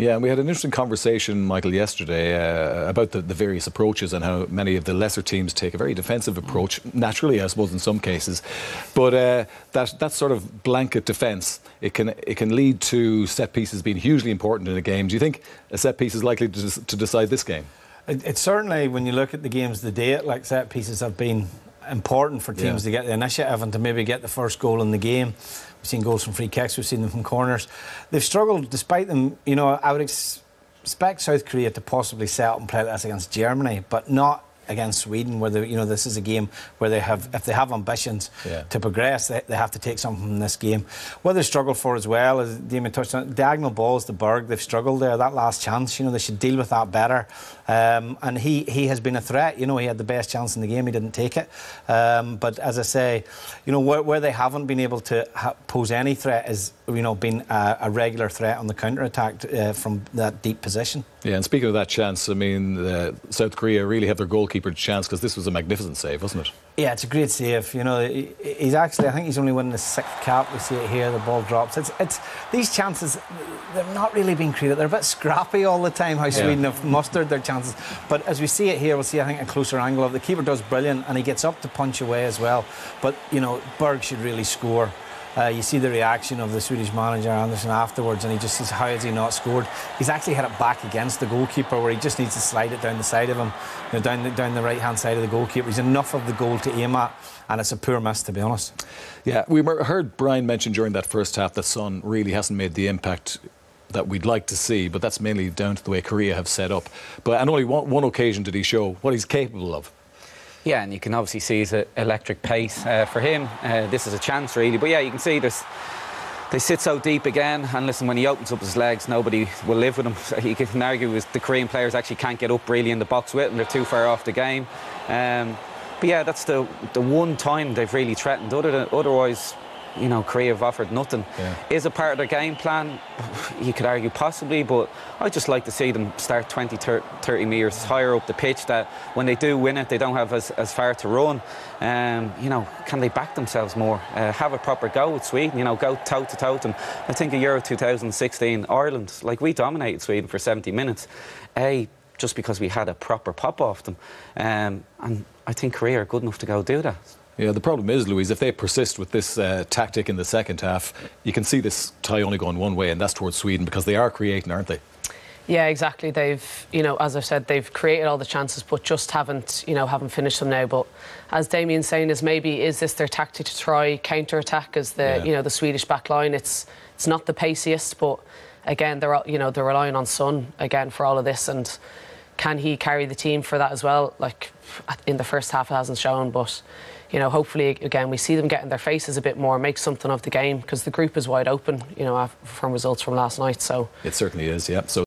Yeah, and we had an interesting conversation, Michael, yesterday about the various approaches and how many of the lesser teams take a very defensive approach, naturally, I suppose, in some cases. But that sort of blanket defence, it can lead to set pieces being hugely important in a game. Do you think a set piece is likely to decide this game? It's certainly, when you look at the games to date, like, set pieces have been important for teams to get the initiative and to maybe get the first goal in the game. We've seen goals from free kicks, we've seen them from corners. They've struggled, despite them. You know, I would expect South Korea to possibly set up and play this against Germany, but not against Sweden, where this is a game where they have, if they have ambitions to progress, they have to take something from this game. What they struggle for as well, as Damien touched on, diagonal balls to Berg. They've struggled there. That last chance, they should deal with that better. And he has been a threat. He had the best chance in the game. He didn't take it. But as I say, where they haven't been able to pose any threat is, been a regular threat on the counter-attack from that deep position. Yeah, and speaking of that chance, I mean, South Korea really have their goalkeeper chance, because this was a magnificent save, wasn't it? Yeah, it's a great save. He's actually, I think he's only winning the 6th cap. We see it here, the ball drops. It's these chances, they've not really been created. They're a bit scrappy all the time, how Sweden have mustered their chances. But as we see it here, we'll see, I think, a closer angle of the keeper does brilliant, and he gets up to punch away as well. But, Berg should really score. You see the reaction of the Swedish manager, Andersson, afterwards, and he just says, how has he not scored? He's actually hit it back against the goalkeeper, where he just needs to slide it down the side of him, down the right-hand side of the goalkeeper. He's enough of the goal to aim at, and it's a poor miss, to be honest. Yeah, we heard Brian mention during that first half that Son really hasn't made the impact that we'd like to see, but that's mainly down to the way Korea have set up. And only one occasion did he show what he's capable of. Yeah, and you can obviously see his electric pace. For him, this is a chance, really. But yeah, you can see they sit so deep again, and listen, when he opens up his legs, nobody will live with him. You can argue the Korean players actually can't get up really in the box with him. They're too far off the game. But yeah, that's the one time they've really threatened. Otherwise, Korea have offered nothing. Yeah. Is it part of their game plan? You could argue possibly, but I'd just like to see them start 20, 30 metres higher up the pitch, that when they do win it, they don't have as far to run. Can they back themselves more? Have a proper go with Sweden, go toe-to-toe. And I think in Euro 2016, Ireland, we dominated Sweden for 70 minutes. Just because we had a proper pop off them. And I think Korea are good enough to go do that. Yeah, the problem is, Louise, if they persist with this tactic in the second half, you can see this tie only going one way, and that's towards Sweden, because they are creating, aren't they? Yeah, exactly. They've, as I've said, they've created all the chances, but just haven't finished them now. But as Damien's saying, is this their tactic to try counter-attack as the Swedish back line? It's not the paciest, but again, they're relying on Son again for all of this, and can he carry the team for that as well? In the first half, it hasn't shown, but hopefully, again, we see them getting their faces a bit more, make something of the game, because the group is wide open, from results from last night. So it certainly is, yeah. So